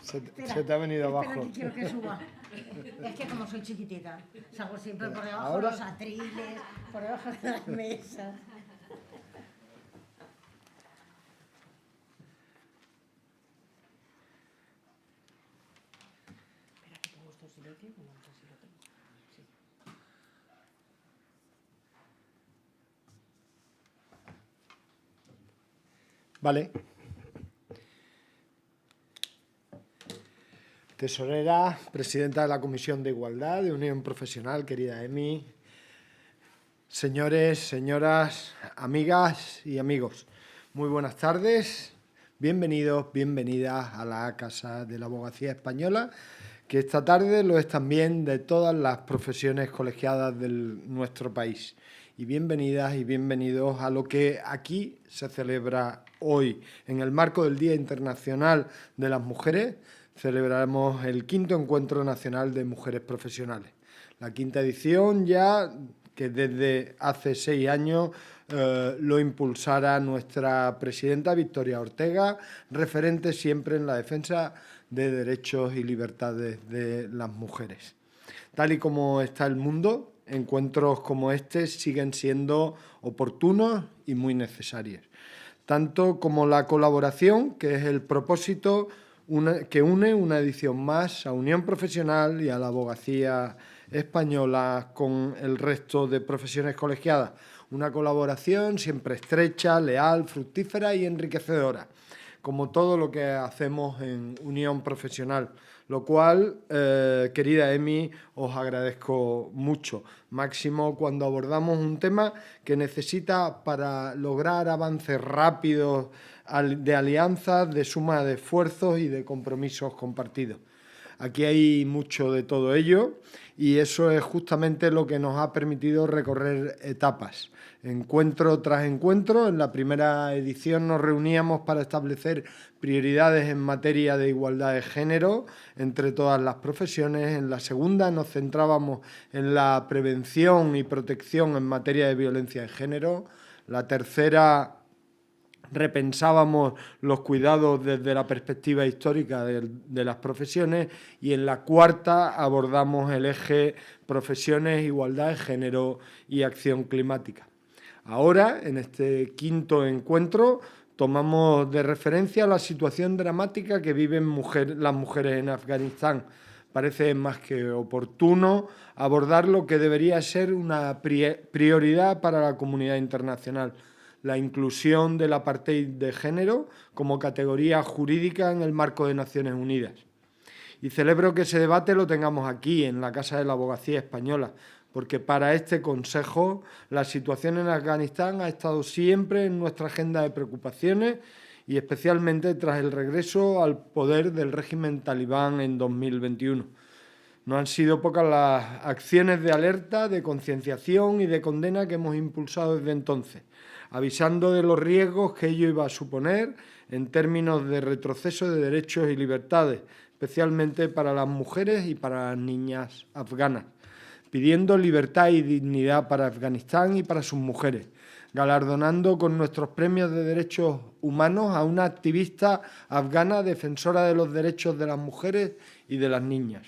Se te ha venido espera abajo. que quiero que suba. Es que como soy chiquitita, salgo siempre por debajo Ahora- de los atriles, por debajo de las mesas. Espera que pongo esto en silencio, que no sé si lo tengo. Sí. Vale. Tesorera, presidenta de la Comisión de Igualdad de Unión Profesional, querida Emi, señores, señoras, amigas y amigos, muy buenas tardes, bienvenidos, bienvenidas a la Casa de la Abogacía Española, que esta tarde lo es también de todas las profesiones colegiadas de nuestro país. Y bienvenidas y bienvenidos a lo que aquí se celebra hoy, en el marco del Día Internacional de las Mujeres. Celebramos el 5º Encuentro Nacional de Mujeres Profesionales. La 5ª edición ya, que desde hace 6 años lo impulsara nuestra presidenta Victoria Ortega, referente siempre en la defensa de derechos y libertades de las mujeres. Tal y como está el mundo, encuentros como este siguen siendo oportunos y muy necesarios. Tanto como la colaboración, que es el propósito que une una edición más a Unión Profesional y a la abogacía española con el resto de profesiones colegiadas. Una colaboración siempre estrecha, leal, fructífera y enriquecedora, como todo lo que hacemos en Unión Profesional, lo cual, querida Emi, os agradezco mucho, máximo cuando abordamos un tema que necesita para lograr avances rápidos de alianzas, de suma de esfuerzos y de compromisos compartidos. Aquí hay mucho de todo ello y eso es justamente lo que nos ha permitido recorrer etapas. Encuentro tras encuentro, en la primera edición nos reuníamos para establecer prioridades en materia de igualdad de género entre todas las profesiones. En la segunda nos centrábamos en la prevención y protección en materia de violencia de género. La tercera, repensábamos los cuidados desde la perspectiva histórica de las profesiones, y en la cuarta abordamos el eje profesiones, igualdad de género y acción climática. Ahora, en este 5º encuentro, tomamos de referencia la situación dramática que viven las mujeres en Afganistán. Parece más que oportuno abordar lo que debería ser una prioridad para la comunidad internacional: la inclusión del apartheid de género como categoría jurídica en el marco de Naciones Unidas. Y celebro que ese debate lo tengamos aquí, en la Casa de la Abogacía Española, porque para este Consejo la situación en Afganistán ha estado siempre en nuestra agenda de preocupaciones, y especialmente tras el regreso al poder del régimen talibán en 2021. No han sido pocas las acciones de alerta, de concienciación y de condena que hemos impulsado desde entonces, avisando de los riesgos que ello iba a suponer en términos de retroceso de derechos y libertades, especialmente para las mujeres y para las niñas afganas, pidiendo libertad y dignidad para Afganistán y para sus mujeres, galardonando con nuestros premios de derechos humanos a una activista afgana defensora de los derechos de las mujeres y de las niñas,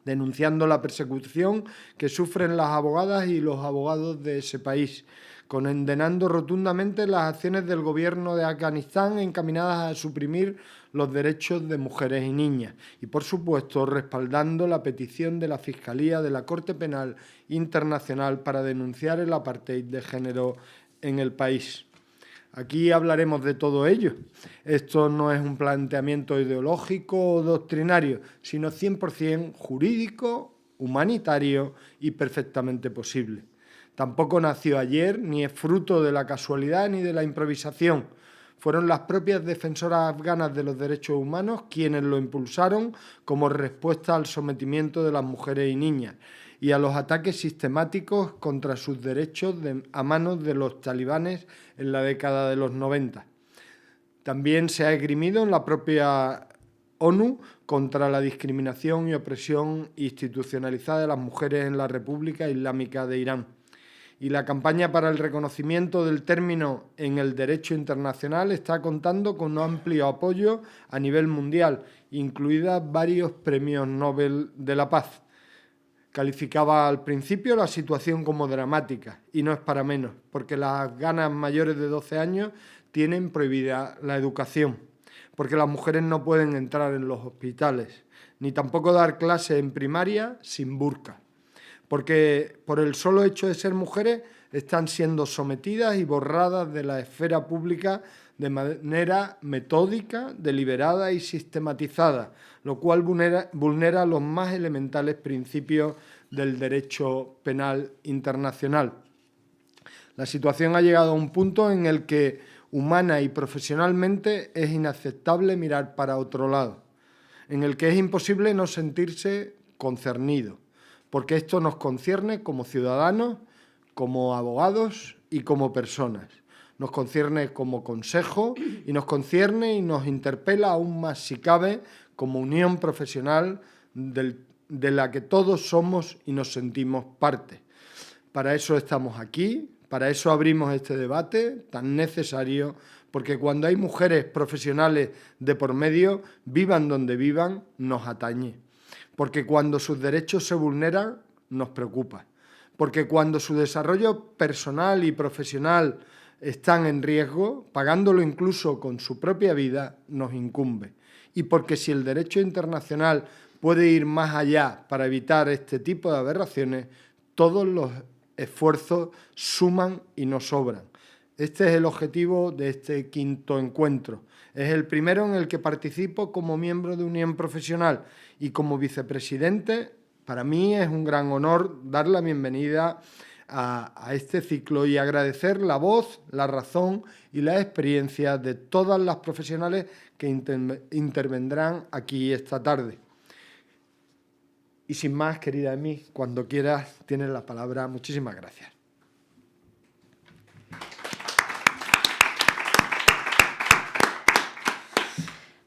denunciando la persecución que sufren las abogadas y los abogados de ese país, condenando rotundamente las acciones del gobierno de Afganistán encaminadas a suprimir los derechos de mujeres y niñas, y por supuesto respaldando la petición de la Fiscalía de la Corte Penal Internacional para denunciar el apartheid de género en el país. Aquí hablaremos de todo ello. Esto no es un planteamiento ideológico o doctrinario, sino 100% jurídico, humanitario y perfectamente posible. Tampoco nació ayer, ni es fruto de la casualidad ni de la improvisación. Fueron las propias defensoras afganas de los derechos humanos quienes lo impulsaron como respuesta al sometimiento de las mujeres y niñas y a los ataques sistemáticos contra sus derechos a manos de los talibanes en la década de los 90. También se ha esgrimido en la propia ONU contra la discriminación y opresión institucionalizada de las mujeres en la República Islámica de Irán. y la campaña para el reconocimiento del término en el derecho internacional está contando con un amplio apoyo a nivel mundial, incluidas varios premios Nobel de la Paz. Calificaba al principio la situación como dramática, y no es para menos, porque las afganas mayores de 12 años tienen prohibida la educación, porque las mujeres no pueden entrar en los hospitales, ni tampoco dar clases en primaria sin burka, porque por el solo hecho de ser mujeres están siendo sometidas y borradas de la esfera pública de manera metódica, deliberada y sistematizada, lo cual vulnera los más elementales principios del derecho penal internacional. La situación ha llegado a un punto en el que humana y profesionalmente es inaceptable mirar para otro lado, en el que es imposible no sentirse concernido, porque esto nos concierne como ciudadanos, como abogados y como personas. Nos concierne como consejo y nos concierne y nos interpela aún más, si cabe, como unión profesional de la que todos somos y nos sentimos parte. Para eso estamos aquí, para eso abrimos este debate tan necesario, porque cuando hay mujeres profesionales de por medio, vivan donde vivan, nos atañe. Porque cuando sus derechos se vulneran, nos preocupa. Porque cuando su desarrollo personal y profesional están en riesgo, pagándolo incluso con su propia vida, nos incumbe. Y porque si el derecho internacional puede ir más allá para evitar este tipo de aberraciones, todos los esfuerzos suman y no sobran. Este es el objetivo de este quinto encuentro. Es el primero en el que participo como miembro de Unión Profesional y como vicepresidente. Para mí es un gran honor dar la bienvenida a este ciclo y agradecer la voz, la razón y la experiencia de todas las profesionales que intervendrán aquí esta tarde. Y sin más, querida Emi, cuando quieras tienes la palabra. Muchísimas gracias.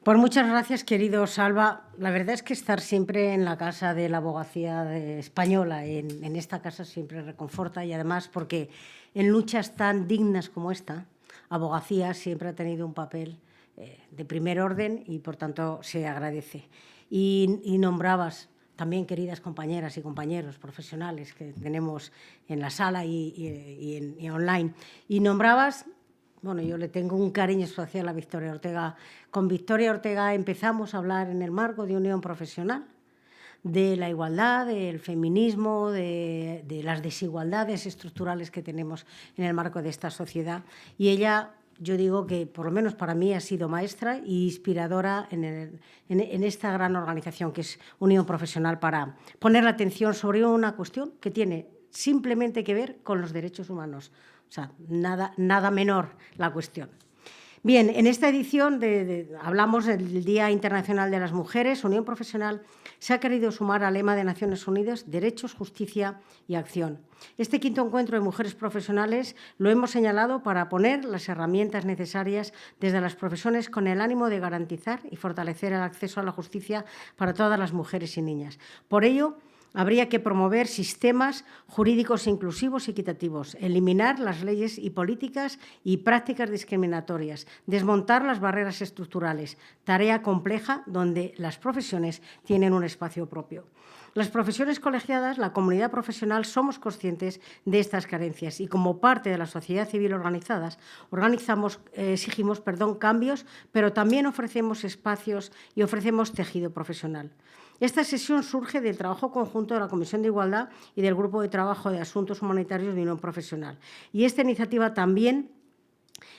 Pues muchas gracias, querido Salva. La verdad es que estar siempre en la Casa de la Abogacía Española, en esta casa, siempre reconforta, y además porque en luchas tan dignas como esta, Abogacía siempre ha tenido un papel de primer orden y, por tanto, se agradece. Y nombrabas también, queridas compañeras y compañeros profesionales que tenemos en la sala y online, y nombrabas... Bueno, yo le tengo un cariño especial a Victoria Ortega. Con Victoria Ortega empezamos a hablar en el marco de Unión Profesional, de la igualdad, del feminismo, de las desigualdades estructurales que tenemos en el marco de esta sociedad. Y ella, yo digo que por lo menos para mí ha sido maestra e inspiradora en esta gran organización que es Unión Profesional, para poner la atención sobre una cuestión que tiene simplemente que ver con los derechos humanos. O sea, nada menor la cuestión. Bien, en esta edición hablamos del Día Internacional de las Mujeres. Unión Profesional se ha querido sumar al lema de Naciones Unidas: derechos, justicia y acción. Este quinto encuentro de mujeres profesionales lo hemos señalado para poner las herramientas necesarias desde las profesiones con el ánimo de garantizar y fortalecer el acceso a la justicia para todas las mujeres y niñas. Por ello, habría que promover sistemas jurídicos inclusivos y equitativos, eliminar las leyes y políticas y prácticas discriminatorias, desmontar las barreras estructurales, tarea compleja donde las profesiones tienen un espacio propio. Las profesiones colegiadas, la comunidad profesional, somos conscientes de estas carencias y, como parte de la sociedad civil exigimos cambios, pero también ofrecemos espacios y ofrecemos tejido profesional. Esta sesión surge del trabajo conjunto de la Comisión de Igualdad y del Grupo de Trabajo de Asuntos Humanitarios de Unión Profesional. Y esta iniciativa también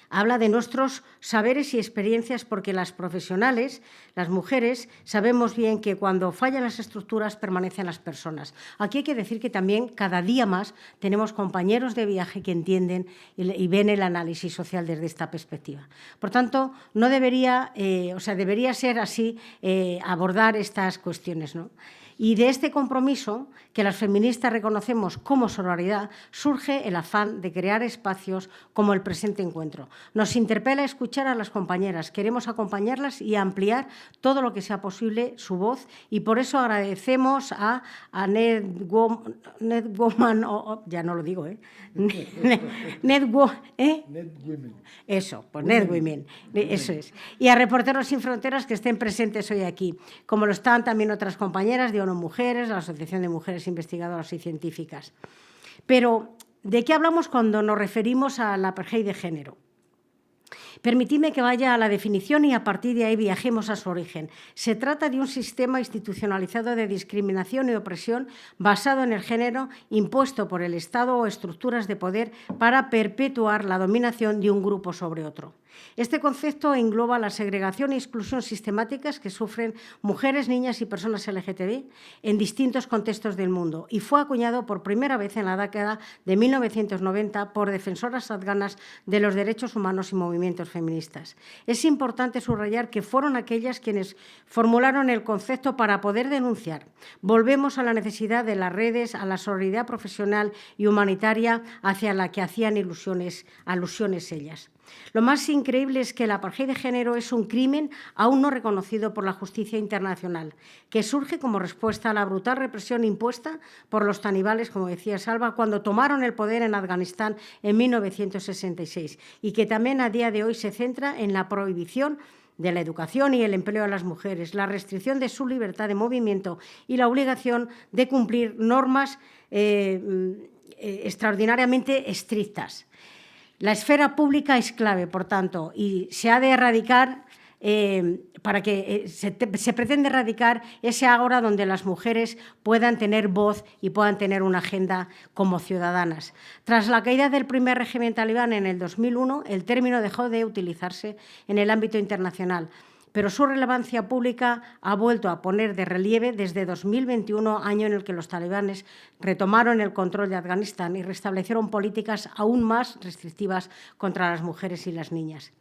habla de nuestros saberes y experiencias, porque las profesionales, las mujeres, sabemos bien que cuando fallan las estructuras permanecen las personas. Aquí hay que decir que también cada día más tenemos compañeros de viaje que entienden y ven el análisis social desde esta perspectiva. Por tanto, no debería ser así abordar estas cuestiones, ¿no? Y de este compromiso, que las feministas reconocemos como solidaridad, surge el afán de crear espacios como el presente encuentro. Nos interpela escuchar a las compañeras, queremos acompañarlas y ampliar todo lo que sea posible su voz, y por eso agradecemos a Netwoman, ya no lo digo, Netwomen. Eso, pues Netwomen, eso es. Y a Reporteros Sin Fronteras que estén presentes hoy aquí, como lo están también otras compañeras de ONU Mujeres, la Asociación de Mujeres Investigadoras y Científicas. Pero, ¿de qué hablamos cuando nos referimos a la apartheid de género? Permitidme que vaya a la definición y a partir de ahí viajemos a su origen. Se trata de un sistema institucionalizado de discriminación y opresión basado en el género impuesto por el Estado o estructuras de poder para perpetuar la dominación de un grupo sobre otro. Este concepto engloba la segregación e exclusión sistemáticas que sufren mujeres, niñas y personas LGTB en distintos contextos del mundo y fue acuñado por primera vez en la década de 1990 por defensoras afganas de los derechos humanos y movimientos feministas. Es importante subrayar que fueron aquellas quienes formularon el concepto para poder denunciar. Volvemos a la necesidad de las redes, a la solidaridad profesional y humanitaria hacia la que hacían alusiones ellas. Lo más increíble es que el apartheid de género es un crimen aún no reconocido por la justicia internacional, que surge como respuesta a la brutal represión impuesta por los talibanes, como decía Salva, cuando tomaron el poder en Afganistán en 1966 y que también a día de hoy se centra en la prohibición de la educación y el empleo a las mujeres, la restricción de su libertad de movimiento y la obligación de cumplir normas extraordinariamente estrictas. La esfera pública es clave, por tanto, y se ha de erradicar, se pretende erradicar ese ágora donde las mujeres puedan tener voz y puedan tener una agenda como ciudadanas. Tras la caída del primer régimen talibán en el 2001, el término dejó de utilizarse en el ámbito internacional, pero su relevancia pública ha vuelto a poner de relieve desde 2021, año en el que los talibanes retomaron el control de Afganistán y restablecieron políticas aún más restrictivas contra las mujeres y las niñas.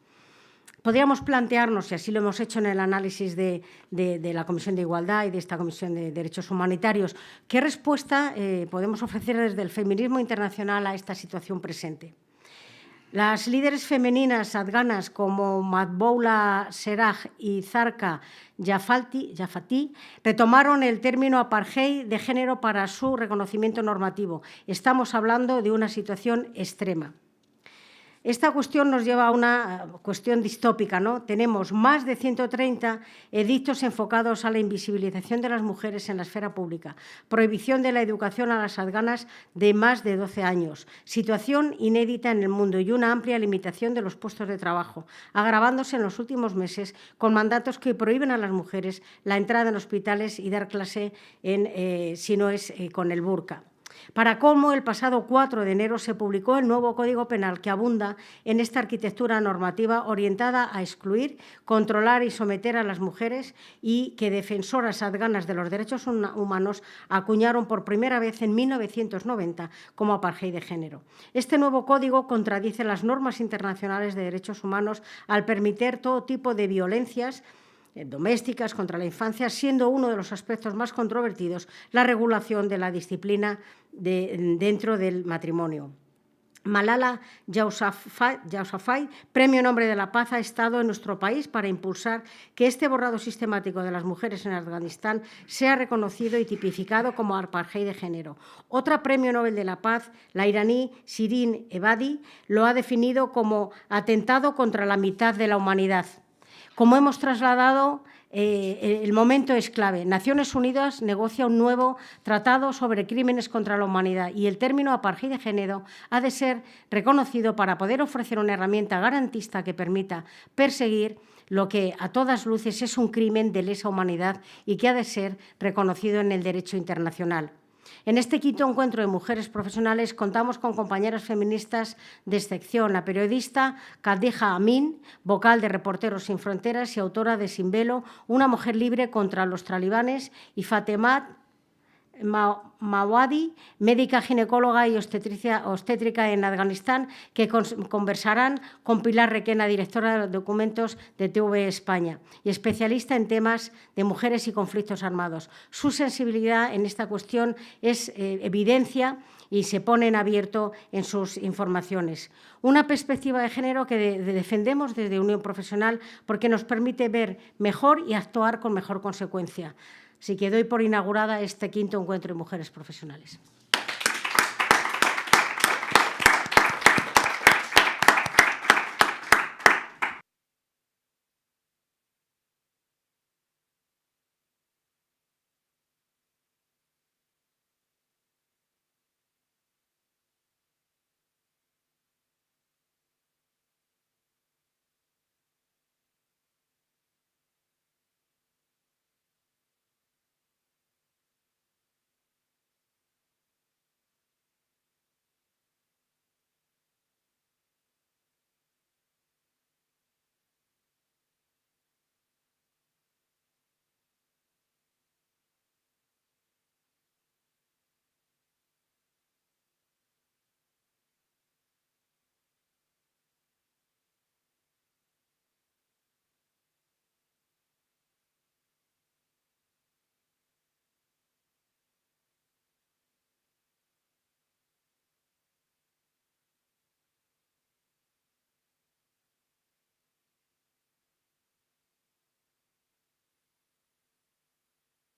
Podríamos plantearnos, y así lo hemos hecho en el análisis de la Comisión de Igualdad y de esta Comisión de Derechos Humanitarios, ¿qué respuesta podemos ofrecer desde el feminismo internacional a esta situación presente? Las líderes femeninas afganas como Matboula Seraj y Zarqa Jafati retomaron el término apartheid de género para su reconocimiento normativo. Estamos hablando de una situación extrema. Esta cuestión nos lleva a una cuestión distópica, ¿no? Tenemos más de 130 edictos enfocados a la invisibilización de las mujeres en la esfera pública, prohibición de la educación a las afganas de más de 12 años, situación inédita en el mundo y una amplia limitación de los puestos de trabajo, agravándose en los últimos meses con mandatos que prohíben a las mujeres la entrada en hospitales y dar clase si no es con el burka. Para colmo, el pasado 4 de enero se publicó el nuevo Código Penal que abunda en esta arquitectura normativa orientada a excluir, controlar y someter a las mujeres y que defensoras afganas de los derechos humanos acuñaron por primera vez en 1990 como apartheid de género. Este nuevo código contradice las normas internacionales de derechos humanos al permitir todo tipo de violencias domésticas contra la infancia, siendo uno de los aspectos más controvertidos la regulación de la disciplina dentro del matrimonio. Malala Yousafzai, Premio Nobel de la Paz, ha estado en nuestro país para impulsar que este borrado sistemático de las mujeres en Afganistán sea reconocido y tipificado como apartheid de género. Otra Premio Nobel de la Paz, la iraní Shirin Ebadi, lo ha definido como atentado contra la mitad de la humanidad. Como hemos trasladado, el momento es clave. Naciones Unidas negocia un nuevo tratado sobre crímenes contra la humanidad y el término apartheid de género ha de ser reconocido para poder ofrecer una herramienta garantista que permita perseguir lo que a todas luces es un crimen de lesa humanidad y que ha de ser reconocido en el derecho internacional. En este quinto encuentro de mujeres profesionales contamos con compañeras feministas de excepción, la periodista Khadija Amin, vocal de Reporteros Sin Fronteras y autora de Sin Velo, una mujer libre contra los talibanes, y Fatemat Mawadi, médica ginecóloga y obstétrica en Afganistán, que conversarán con Pilar Requena, directora de documentos de TV España y especialista en temas de mujeres y conflictos armados. Su sensibilidad en esta cuestión es evidencia y se pone en abierto en sus informaciones. Una perspectiva de género que defendemos desde Unión Profesional porque nos permite ver mejor y actuar con mejor consecuencia. Así que doy por inaugurada este 5º encuentro de mujeres profesionales.